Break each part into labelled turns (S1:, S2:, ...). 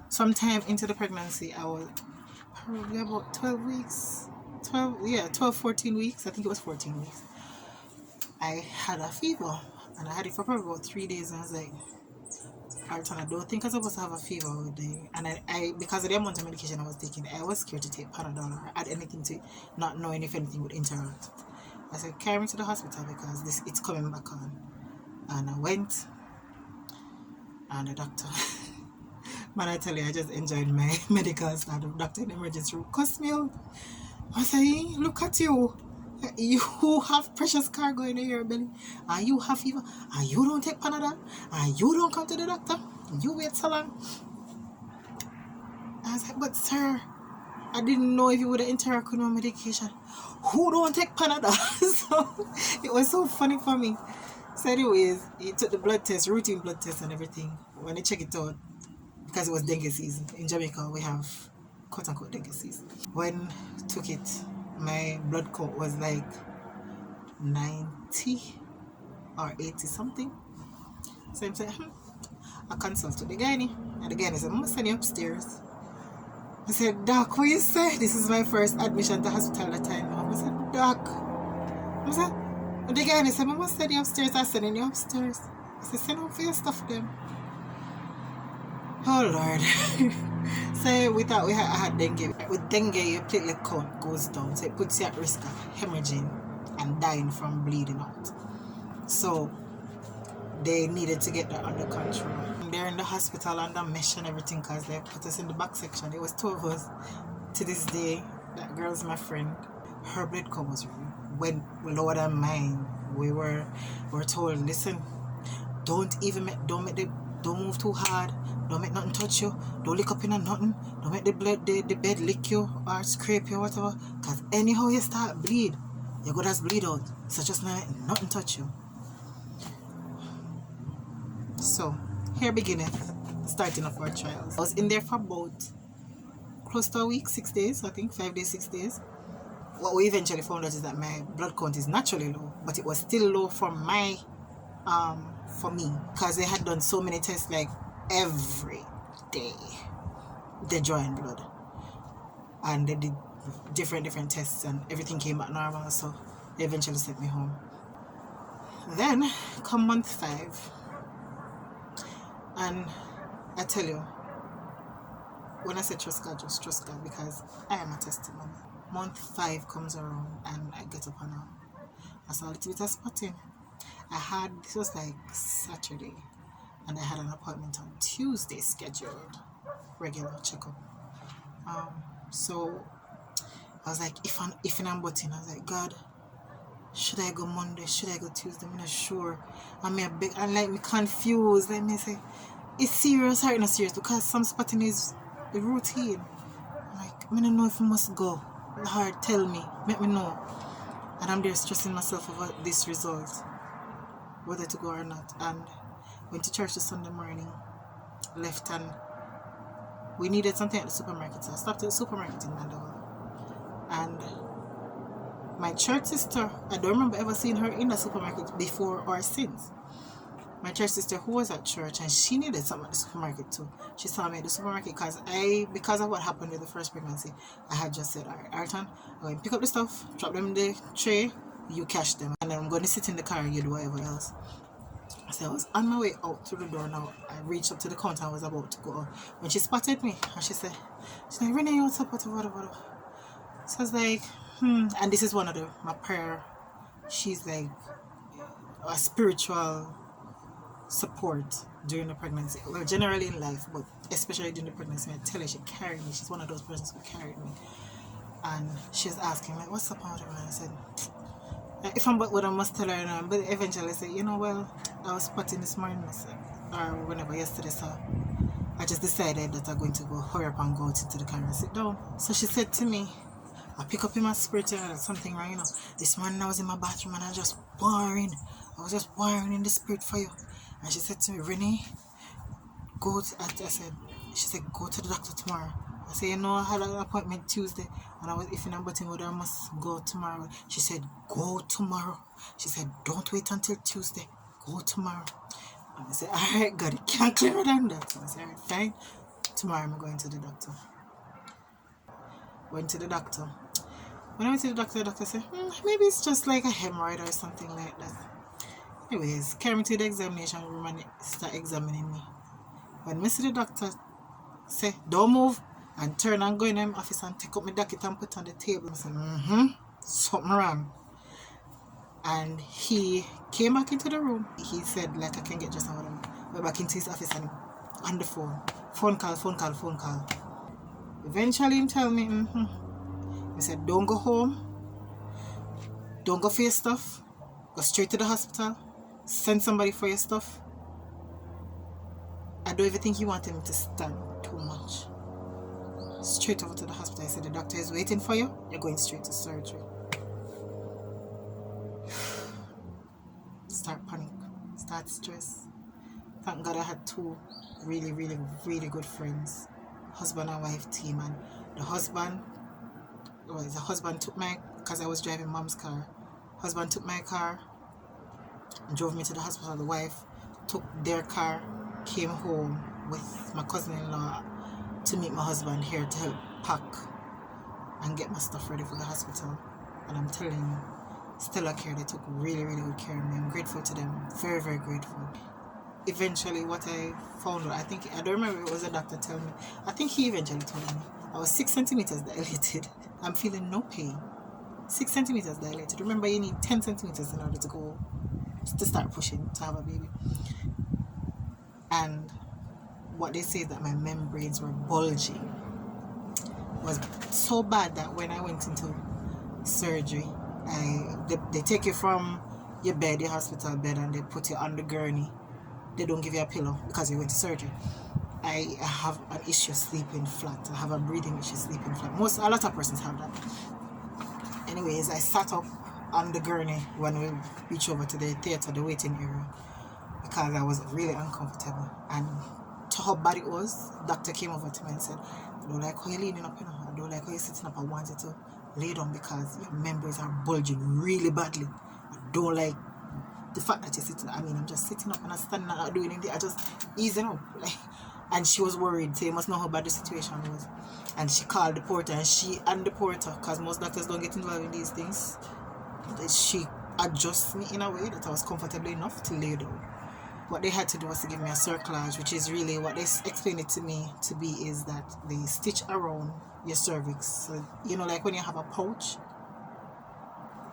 S1: sometime into the pregnancy, I was probably about 12 weeks. 14 weeks. I think it was 14 weeks. I had a fever and I had it for probably about 3 days, and I was like, Alton, I don't think I'm supposed to have a fever all day. And I because of the amount of medication I was taking, I was scared to take Panadol or add anything to it, not knowing if anything would interact. I said, carry me to the hospital because it's coming back on. And I went, and the doctor, man, I tell you, I just enjoyed my medical staff. The doctor in the emergency room cussed me out. I say, look at you. You have precious cargo in your belly, and you have fever, and you don't take Panadol, and you don't come to the doctor. You wait so long. I was like, but sir, I didn't know if you would have interacted with my medication. Who don't take Panadol? So it was so funny for me. So anyways, he took the blood test, routine blood test and everything. When they checked it out, because it was dengue season. In Jamaica, we have quote-unquote dengue season. When took it, my blood count was like 90 or 80 something. So I'm saying, I consulted the gynae, and the gynae said, I'm going to send you upstairs. I said, Doc, what you say? This is my first admission to hospital at the time. I said, Doc. I said, the gynae said, I must send you upstairs. I send you upstairs. I said, send up for your stuff then. Oh Lord. So we thought I had dengue. With dengue, your platelet count goes down, so it puts you at risk of hemorrhaging and dying from bleeding out. So they needed to get that under control. They're in the hospital under mesh and everything because they put us in the back section. There was 2 of us. To this day, that girl's my friend. Her blood count went lower than mine. We were told, listen, don't move too hard. Don't make nothing touch you. Don't lick up in a nothing. Don't make the bed lick you or scrape you or whatever. Because anyhow you start bleed, you're going to bleed out. So just nothing touch you. So here beginneth starting of our trials. I was in there for about close to a week, 6 days, I think, 5 days, 6 days. What we eventually found out is that my blood count is naturally low, but it was still low for me, because they had done so many tests, like every day they drawing blood, and they did different tests, and everything came back normal. So they eventually sent me home. Then come month 5, and I tell you, when I say trust God, just trust God, because I am a testimony. Month 5 comes around and I get up and I saw a little bit of spotting. This was like Saturday, and I had an appointment on Tuesday scheduled, regular checkup. So I was like, if I'm butting, I was like, God, should I go Monday? Should I go Tuesday? I'm not sure. I'm like me confused. Let me say, it's serious or not serious? Because some spotting is the routine. I'm like, I don't know if I must go. Lord, tell me, make me know. And I'm there stressing myself over this result, whether to go or not. And went to church this Sunday morning, left, and we needed something at the supermarket. So I stopped at the supermarket in Mandeville. And my church sister, I don't remember ever seeing her in the supermarket before or since. My church sister, who was at church, and she needed something at the supermarket too. She saw me at the supermarket because of what happened with the first pregnancy, I had just said, alright, Arton, I'm going to pick up the stuff, drop them in the tray, you cash them, and then I'm going to sit in the car and you do whatever else. So I was on my way out through the door now. I reached up to the counter and was about to go out when she spotted me, and she's like, Renee, what's up, whatever. So I was like, and this is one of my prayer. She's like a spiritual support during the pregnancy. Well, generally in life, but especially during the pregnancy. I tell her she carried me. She's one of those persons who carried me. And she's asking, like, what's up, and I said, if I'm but what I must tell her now. But eventually I said, well, I was spotting this morning, or whenever, yesterday, so I just decided that I'm going to go hurry up and go out into the car and sit down. So she said to me, I pick up in my spirit, there's something wrong, This morning I was in my bathroom and I was just warring in the spirit for you. And she said to me, Renee, go to the doctor tomorrow. I said, I had an appointment Tuesday, and I was if I'm butting whether I must go tomorrow. She said, go tomorrow. She said, don't wait until Tuesday. Go tomorrow. And I said, alright, God, it can't clearer than that. So I said, alright, fine. Tomorrow I'm going to the doctor. Went to the doctor. When I went to the doctor said, maybe it's just like a hemorrhoid or something like that. Anyways, carry me to the examination room and start examining me. When I see the doctor say, don't move, and turn and go in the office and take up my docket and put on the table, I said, something wrong. And he came back into the room. He said, like, I can get just out of him. Went back into his office and on the phone. Phone call. Eventually, he told me, He said, don't go home. Don't go for your stuff. Go straight to the hospital. Send somebody for your stuff. I don't even think he wanted me to stand too much. Straight over to the hospital. I said, the doctor is waiting for you. You're going straight to surgery. Start panic. Start stress. Thank God I had two really, really, really good friends. Husband and wife team. And the husband took my, because I was driving mom's car. Husband took my car and drove me to the hospital. The wife took their car, came home with my cousin-in-law to meet my husband here to help pack and get my stuff ready for the hospital. And I'm telling you, stellar care. They took really, really good care of me. I'm grateful to them. Very, very grateful. Eventually, what I found out, I don't remember if it was a doctor telling me. I think he eventually told me I was 6 centimeters dilated. I'm feeling no pain. 6 centimeters dilated. Remember, you need 10 centimeters in order to start pushing to have a baby. And what they say is that my membranes were bulging. It was so bad that when I went into surgery, they take you from your bed, your hospital bed, and they put you on the gurney. They don't give you a pillow because you went to surgery. I have an issue sleeping flat. I have a breathing issue sleeping flat. A lot of persons have that. Anyways, I sat up on the gurney when we reached over to the theater, the waiting area, because I was really uncomfortable. And to how bad it was, the doctor came over to me and said, I don't like how you're leaning up, I don't like how you're sitting up. I want you to lay down because your membranes are bulging really badly. I don't like the fact that you're sitting. I'm just sitting up and I'm standing and not doing anything. I just easing up. And she was worried. So you must know how bad the situation was. And she called the porter, and the porter, because most doctors don't get involved in these things, she adjusts me in a way that I was comfortable enough to lay down. What they had to do was to give me a cerclage, which is really what they explained it to me to be, is that they stitch around your cervix. So, like when you have a pouch,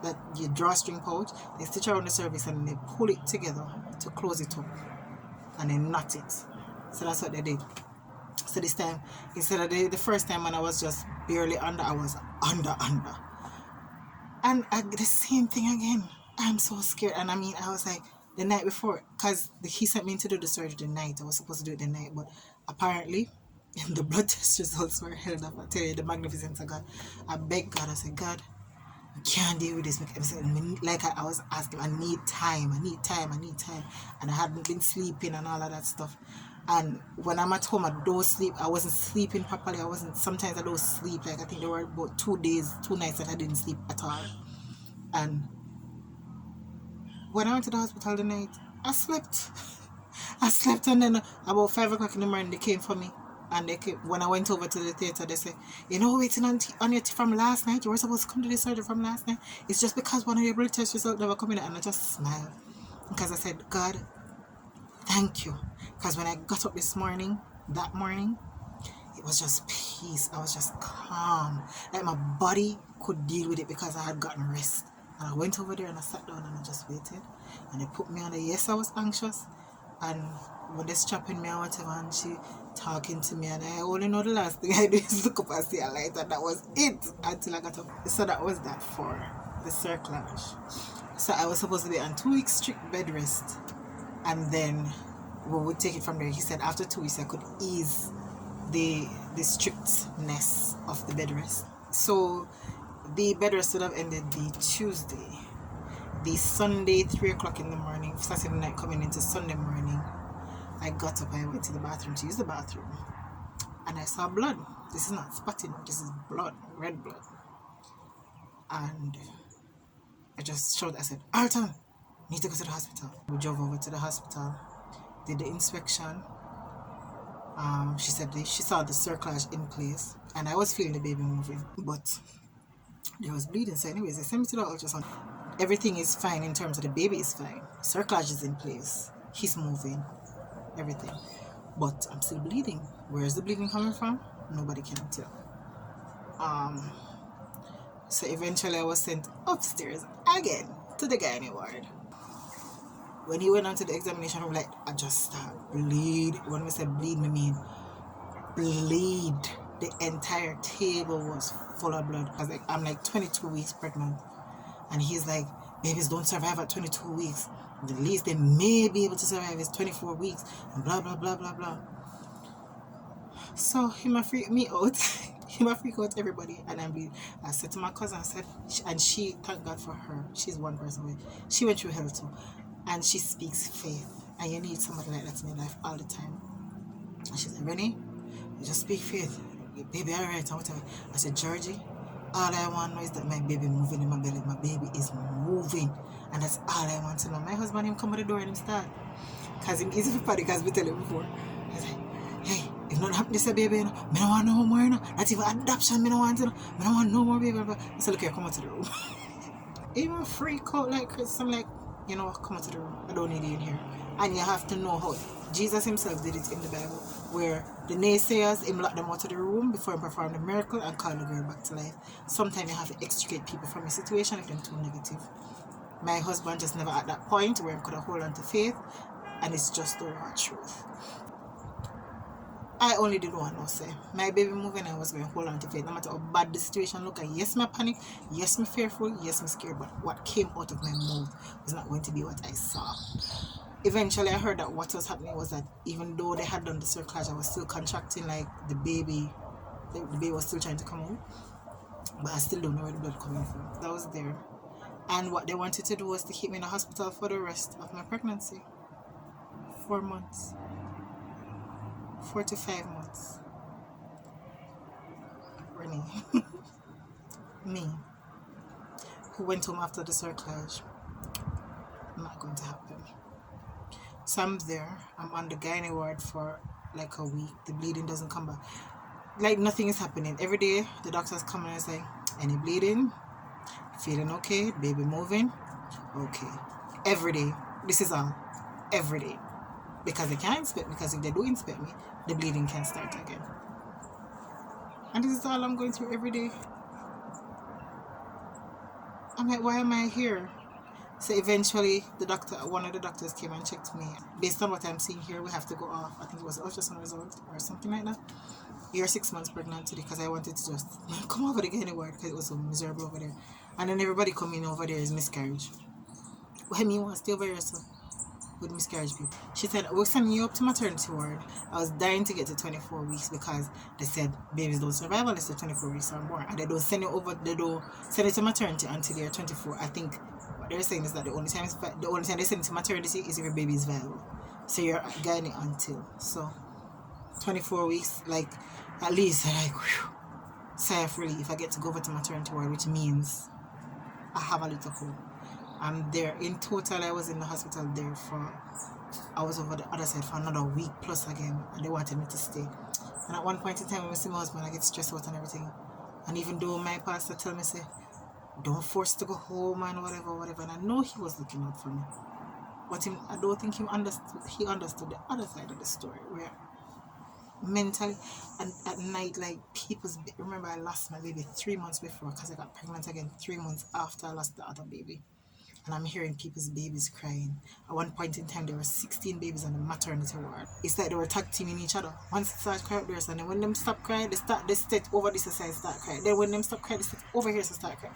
S1: that your drawstring pouch, they stitch around the cervix and they pull it together to close it up and then knot it. So that's what they did. So this time, instead of the first time when I was just barely under, I was under. And I did the same thing again. I'm so scared. And I was like, the night before, because he sent me to do the surgery the night. I was supposed to do it the night, but apparently the blood test results were held up. I tell you, the magnificence of God. I begged God. I said, God, I can't deal with this. I was asking, I need time. And I hadn't been sleeping and all of that stuff. And when I'm at home, I don't sleep. I wasn't sleeping properly. Sometimes I don't sleep. I think there were about 2 nights that I didn't sleep at all. And when I went to the hospital the night, I slept. And then about 5 o'clock in the morning, they came for me. And when I went over to the theater, they said, waiting on you from last night. You were supposed to come to the surgery from last night. It's just because one of your blood test results never come in. And I just smiled. Because I said, God, thank you. Because when I got up that morning, it was just peace. I was just calm. Like my body could deal with it because I had gotten rest. And I went over there and I sat down and I just waited. And they put me on the, yes, I was anxious. And when they're strapping me or whatever, and she talking to me, and I only know the last thing I do is look up and see a light, and that was it until I got up. So that was that for the cerclage. So I was supposed to be on 2 weeks strict bed rest, and then we would take it from there. He said after 2 weeks I could ease the strictness of the bed rest. So the bed rest would have ended the Tuesday. The Sunday, 3 o'clock in the morning, Saturday night coming into Sunday morning, I got up and I went to the bathroom to use the bathroom. And I saw blood. This is not spotting, this is blood, red blood. And I just shouted, I said, Alton, need to go to the hospital. We drove over to the hospital, did the inspection, She said she saw the cerclage in place, and I was feeling the baby moving, but there was bleeding. So, anyways, they sent me to the ultrasound. Everything is fine in terms of the baby is fine. Cerclage is in place. He's moving. Everything. But I'm still bleeding. Where is the bleeding coming from? Nobody can tell. So eventually I was sent upstairs again to the gynae ward. When he went on to the examination room, like, I just start bleed. When I say bleed, I mean bleed. The entire table was full of blood. I was like, I'm like 22 weeks pregnant. And he's like, babies don't survive at 22 weeks. The least they may be able to survive is 24 weeks. And blah, blah, blah, blah, blah. So he might freak me out. He might freak out everybody. And I said to my cousin, I said, and she, thank God for her, she's one person away. She went through hell too. And she speaks faith. And you need somebody like that in your life all the time. And she said, Rennie, you just speak faith. Your baby alright and whatever. I said, Georgie, all I want to know is that my baby moving in my belly. My baby is moving. And that's all I want to know. My husband, him come to the door and him start. Because him easy for panic, as we tell him before. I said, hey, if not happen to baby, you know, I don't want no more, you know. Not even adoption, I don't want to know. I don't want no more baby. I said, look here, come out to the room. Even freak out like Chris. I'm like, you know what, come out to the room. I don't need you in here. And you have to know how Jesus himself did it in the Bible, where the naysayers, him locked them out of the room before he performed the miracle and called the girl back to life. Sometimes you have to extricate people from a situation if they're too negative. My husband just never at that point where he could have hold on to faith, and it's just the raw truth. I only did one now say. My baby moving, I was going to hold on to faith. No matter how bad the situation looked. Yes, my panic. Yes, me fearful. Yes, me scared. But what came out of my mouth was not going to be what I saw. Eventually, I heard that what was happening was that even though they had done the cerclage, I was still contracting like the baby. The baby was still trying to come out. But I still don't know where the blood coming from. That was there. And what they wanted to do was to keep me in the hospital for the rest of my pregnancy. 4 months. 4 to 5 months. Rennie. Me. Who went home after the cerclage. Not going to happen. So I'm there. I'm on the gynae ward for like a week. The bleeding doesn't come back. Like nothing is happening. Every day the doctors come and say, any bleeding? Feeling okay? Baby moving? Okay. Every day. This is all. Every day. Because they can't inspect me, because if they do inspect me, the bleeding can start again. And this is all I'm going through every day. I'm like, why am I here? So eventually one of the doctors came and checked me. Based on what I'm seeing here, we have to go off. I think it was ultrasound result or something like that. You're 6 months pregnant today, because I wanted to just come over the gynae ward because it was so miserable over there. And then everybody coming over there is miscarriage. Why me want to stay over here, so? With miscarriage people. She said, we'll send you up to maternity ward. I was dying to get to 24 weeks because they said babies don't survive unless they're 24 weeks or more. And they don't send it to maternity until they're 24. I think what they're saying is that the only time they send it to maternity is if your baby is viable. So you're gynae until. So 24 weeks, like at least like whew, sigh of relief. I get to go over to maternity ward, which means I have a little hope. I'm there. In total, I was in the hospital there I was over the other side for another week plus again, and they wanted me to stay. And at one point in time, when I see my husband, I get stressed out and everything. And even though my pastor tell me, say, don't force to go home and whatever, and I know he was looking out for me. But I don't think he understood the other side of the story, where mentally and at night, like remember I lost my baby 3 months before, because I got pregnant again 3 months after I lost the other baby. And I'm hearing people's babies crying. At one point in time, there were 16 babies on the maternity ward. It's like they were tag teaming each other. Once they start crying, and then when them stop crying, they step over this side, start crying. Then when them stop crying, they step over here, so start crying.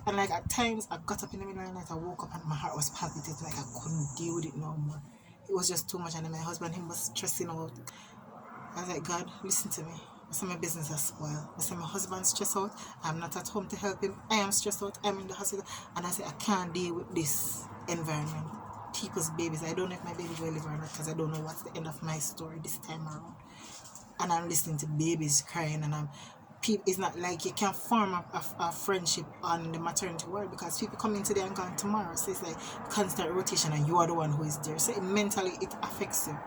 S1: And like at times, I got up in the middle of the night, I woke up and my heart was palpitating, like I couldn't deal with it no more. It was just too much. And then my husband, him was stressing out. I was like, God, listen to me. I said my business is spoiled. I said my husband's stressed out. I'm not at home to help him. I am stressed out. I'm in the hospital. And I said, I can't deal with this environment. People's babies. I don't know if my baby will live or not, because I don't know what's the end of my story this time around. And I'm listening to babies crying, and it's not like you can form a friendship on the maternity ward, because people come in today and gone tomorrow. So it's like constant rotation, and you are the one who is there. So mentally, it affects you.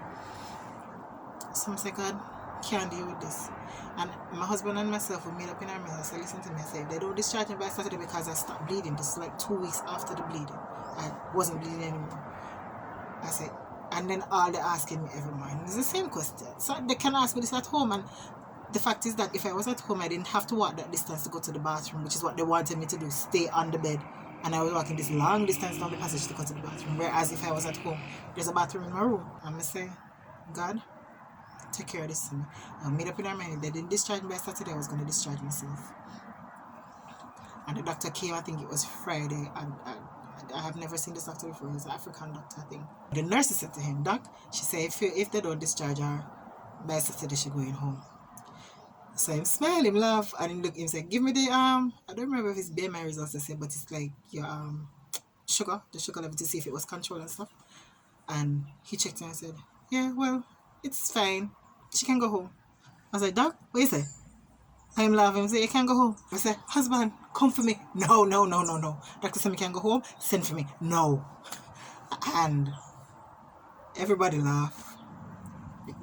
S1: So I said, God, can't deal with this. And my husband and myself, we made up in our minds. I said, listen to me. I said, they don't discharge me by Saturday because I stopped bleeding. This is like 2 weeks after the bleeding. I wasn't bleeding anymore. I said, and then all they're asking me every morning is the same question. So they can ask me this at home. And the fact is that if I was at home, I didn't have to walk that distance to go to the bathroom, which is what they wanted me to do, stay on the bed. And I was walking this long distance down the passage to go to the bathroom. Whereas if I was at home, there's a bathroom in my room. I'm going to say, God, take care of this to me. I made up in our mind, if they didn't discharge me by Saturday, I was going to discharge myself. And the doctor came, I think it was Friday, and I have never seen this doctor before. He's an African doctor, I think. The nurse said to him, Doc, she said, if they don't discharge her by Saturday, she's going home. So him smile, him laugh, and him look, him say, give me the, I don't remember if it's BMI results, I said, but it's like your sugar, the sugar level to see if it was controlled and stuff. And he checked and I said, yeah, well, it's fine. She can go home. I was like, Doc, what you say? I'm laughing. He said, you can't go home. I said, husband, come for me. No. Doctor said, me can go home. Send for me. No. And everybody laughed.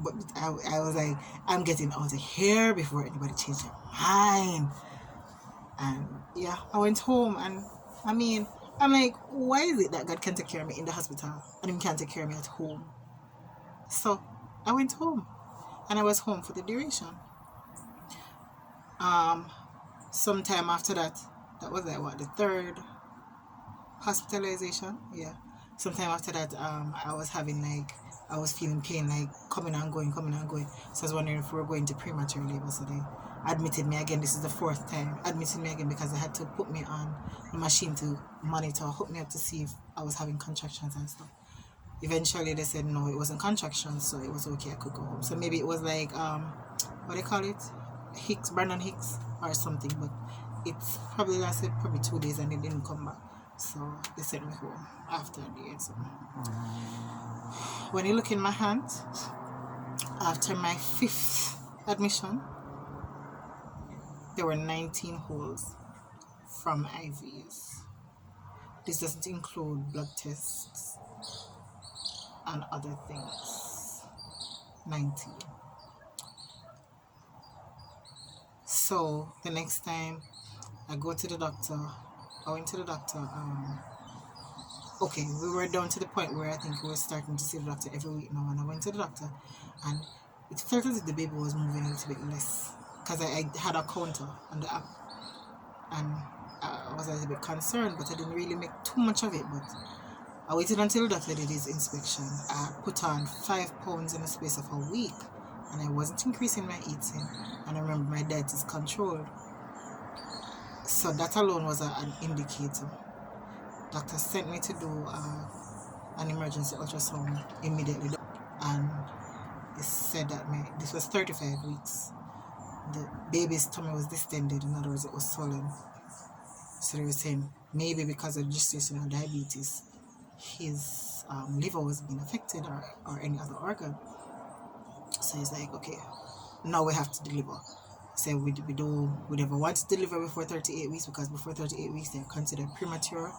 S1: But I was like, I'm getting out of here before anybody changed their mind. And yeah, I went home. And I mean, I'm like, why is it that God can take care of me in the hospital and He can't take care of me at home? So I went home. And I was home for the duration. Sometime after that was like what, the third hospitalization? Yeah. Sometime after that, I was feeling pain like coming and going. So I was wondering if we were going to premature labor. So they admitted me again. This is the fourth time. Admitted me again because they had to put me on the machine to monitor, hook me up to see if I was having contractions and stuff. Eventually they said no, it wasn't contractions, so it was okay, I could go home. So maybe it was like what do they call it? Brandon Hicks or something, but it's probably lasted 2 days and it didn't come back. So they sent me home after a day. So when you look in my hand, after my 5th admission, there were 19 holes from IVs. This doesn't include blood tests and other things. 19. So the next time I went to the doctor, okay, we were down to the point where I think we were starting to see the doctor every week now, and I went to the doctor and it felt as if the baby was moving a little bit less because I had a counter on the app and I was a little bit concerned, but I didn't really make too much of it. But I waited until the doctor did his inspection. I put on 5 pounds in the space of a week and I wasn't increasing my eating, and I remember my diet is controlled. So that alone was an indicator. Doctor sent me to do an emergency ultrasound immediately, and it said that this was 35 weeks. The baby's tummy was distended, in other words, it was swollen. So they were saying maybe because of gestational diabetes, his liver was being affected or any other organ. So he's like, okay, now we have to deliver. So we never want to deliver before 38 weeks because before 38 weeks they're considered premature.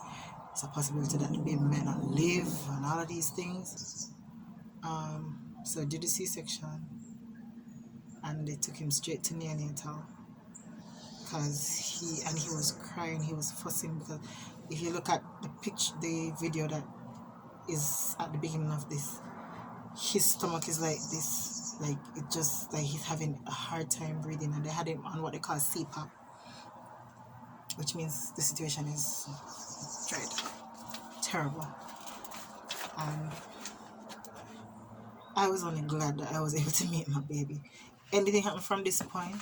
S1: It's a possibility that the baby may not live and all of these things. So I did the C-section and they took him straight to neonatal because he was crying, he was fussing, because if you look at the video that is at the beginning of this, his stomach is like this, like it just like he's having a hard time breathing, and they had him on what they call CPAP, which means the situation is terrible. And I was only glad that I was able to meet my baby. Anything happened from this point,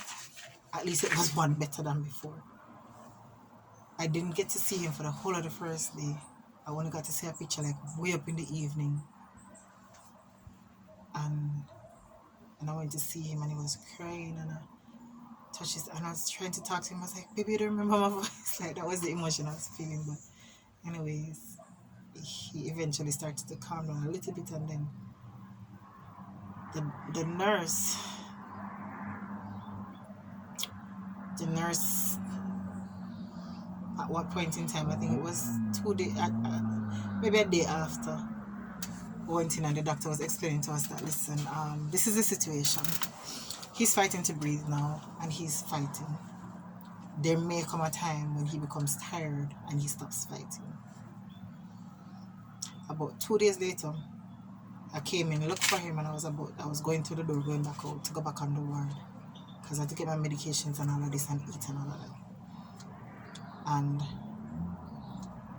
S1: at least it was one better than before. I didn't get to see him for the whole of the first day. I only got to see a picture like way up in the evening. And I went to see him and he was crying, and I touched his, and I was trying to talk to him. I was like, baby, you don't remember my voice? Like, that was the emotion I was feeling. But anyways, he eventually started to calm down a little bit, and then the nurse at what point in time, I think it was 2 days, maybe a day after, went in and the doctor was explaining to us that, listen, this is the situation. He's fighting to breathe now, and he's fighting. There may come a time when he becomes tired and he stops fighting. About 2 days later, I came in, looked for him, and I was going through the door, going back out to go back on the ward because I had to get my medications and all of this and eat and all of that. And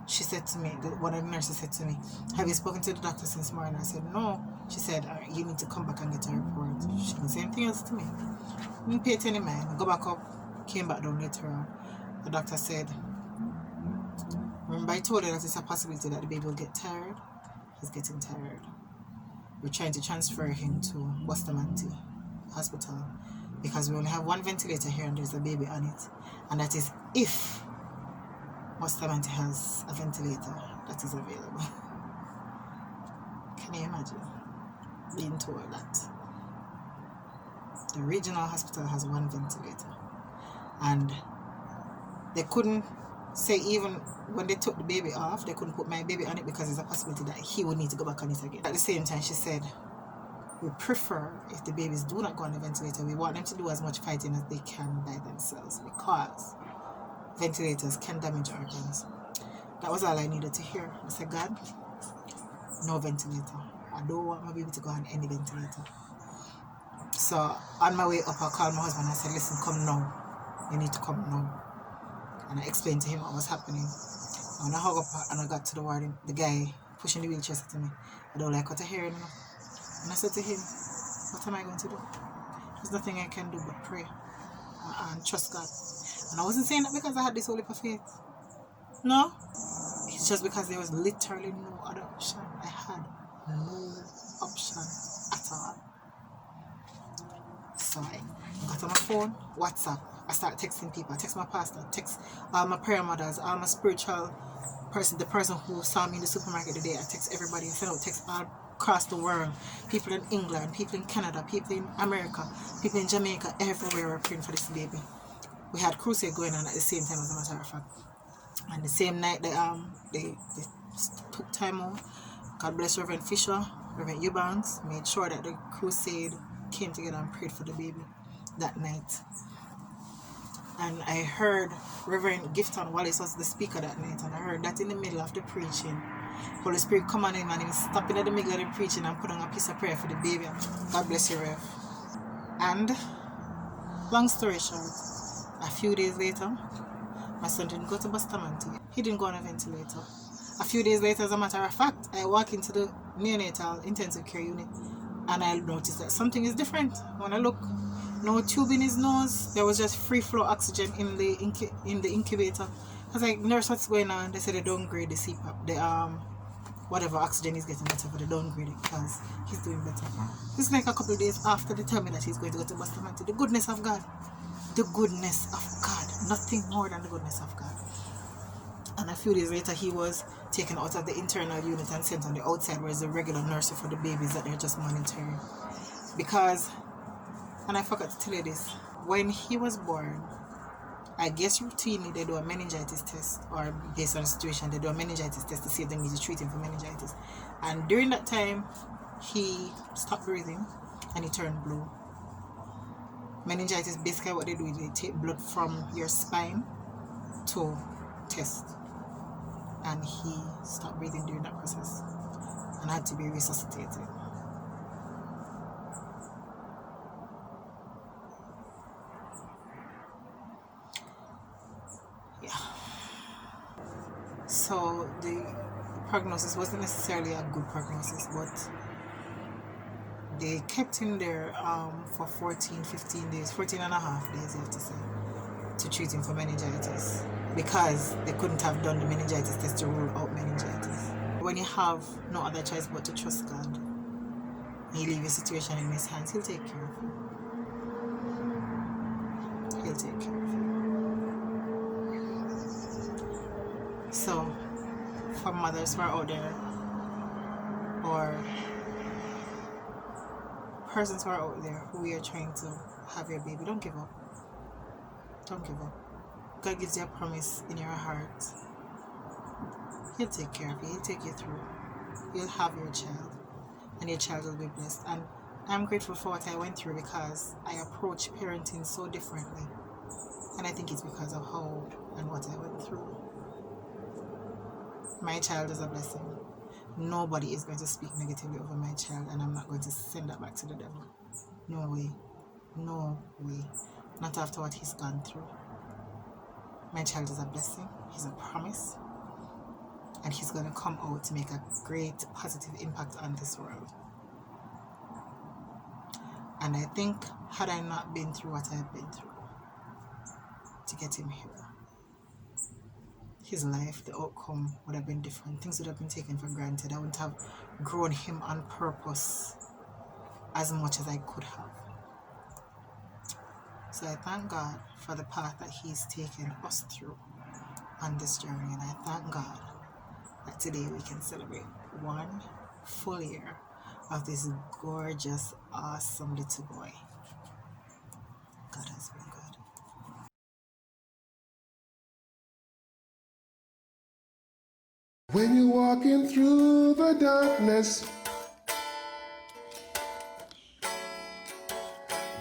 S1: she said to me, one of the nurses said to me, have you spoken to the doctor since morning? I said, no. She said, you need to come back and get a report. She didn't say anything else to me. I didn't pay it any mind. I go back up, came back down later on. The doctor said, remember I told her that it's a possibility that the baby will get tired? He's getting tired. We're trying to transfer him to Bustamante Hospital because we only have one ventilator here and there's a baby on it. And that is if Bustamante has a ventilator that is available. Can you imagine being told that the regional hospital has one ventilator and they couldn't say, even when they took the baby off, they couldn't put my baby on it because there's a possibility that he would need to go back on it again. At the same time, she said, we prefer if the babies do not go on the ventilator, we want them to do as much fighting as they can by themselves because ventilators can damage organs. That was all I needed to hear. I said, God, no ventilator. I don't want my baby to go on any ventilator. So on my way up, I called my husband. I said, listen, come now. You need to come now. And I explained to him what was happening. And when I hung up and I got to the ward, the guy pushing the wheelchair said to me, I don't like what I hear anymore. And I said to him, what am I going to do? There's nothing I can do but pray and trust God. And I wasn't saying that because I had this holy faith. No. It's just because there was literally no other option. I had no option at all. So I got on my phone, WhatsApp. I started texting people. I text my pastor, text all my prayer mothers, all my spiritual person, the person who saw me in the supermarket today. I text everybody. I sent out text all across the world. People in England, people in Canada, people in America, people in Jamaica, everywhere were praying for this baby. We had crusade going on at the same time, as a matter of fact. And the same night they took time out. God bless Reverend Fisher, Reverend Eubanks, made sure that the crusade came together and prayed for the baby that night. And I heard Reverend Gifton Wallace was the speaker that night, and I heard that in the middle of the preaching, Holy Spirit come on him and he was stopping at the middle of the preaching and putting a piece of prayer for the baby. God bless you, Rev. And long story short, a few days later, my son didn't go to Bustamante. He didn't go on a ventilator. A few days later, as a matter of fact, I walk into the neonatal intensive care unit and I noticed that something is different. When I look, no tube in his nose, there was just free flow oxygen in the incubator. I was like, nurse, what's going on? They said they downgrade the CPAP, the whatever oxygen he's getting, whatever, they downgrade it because he's doing better. It's like a couple of days after they tell me that he's going to go to Bustamante. The goodness of God. The goodness of God. Nothing more than the goodness of God. And a few days later, he was taken out of the internal unit and sent on the outside, where is the regular nursery for the babies that they're just monitoring. Because, and I forgot to tell you this, when he was born, I guess routinely they do a meningitis test, or based on the situation, they do a meningitis test to see if they need to treat him for meningitis. And during that time, he stopped breathing and he turned blue. Meningitis, basically what they do is they take blood from your spine to test. And he stopped breathing during that process and had to be resuscitated. Yeah. So the prognosis wasn't necessarily a good prognosis, but they kept him there for 14 and a half days, you have to say, to treat him for meningitis, because they couldn't have done the meningitis test to rule out meningitis. When you have no other choice but to trust God, He leave your situation in His hands, He'll take care of you. He'll take care of you. So, for mothers who are out there, or persons who are out there who are trying to have your baby, don't give up. Don't give up. God gives you a promise in your heart. He'll take care of you. He'll take you through. You'll have your child. and your child will be blessed. And I'm grateful for what I went through because I approach parenting so differently. And I think it's because of how and what I went through. My child is a blessing. Nobody is going to speak negatively over my child, and I'm not going to send that back to the devil. No way. No way. Not after what he's gone through. My child is a blessing. He's a promise. And he's going to come out to make a great positive impact on this world. And I think, had I not been through what I've been through to get him here, his life, the outcome would have been different. Things would have been taken for granted. I wouldn't have grown him on purpose as much as I could have. So I thank God for the path that he's taken us through on this journey. And I thank God that today we can celebrate 1 full year of this gorgeous, awesome little boy. God has been good.
S2: When you're walking through the darkness,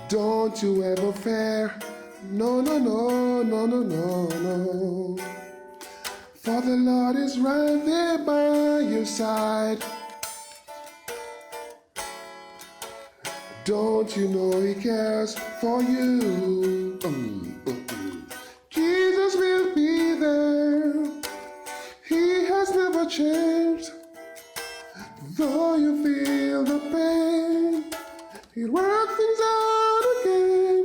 S2: don't you ever fear. No, no, no, no, no, no, no. For the Lord is right there by your side. Don't you know he cares for you? Jesus will be there. He has never changed. Though you feel the pain, he'll work things out again.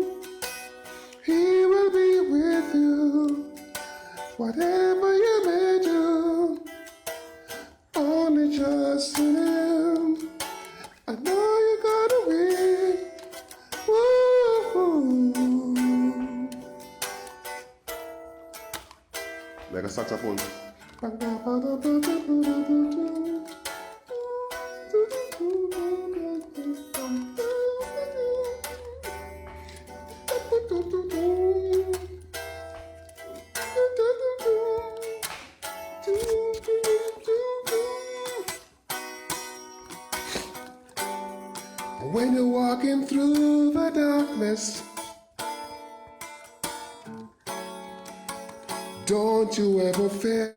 S2: He will be with you, whatever you may do. Only trust in him. I know you're gonna win. Woo-hoo. Like a saxophone. When you're walking through the darkness, don't you ever fear.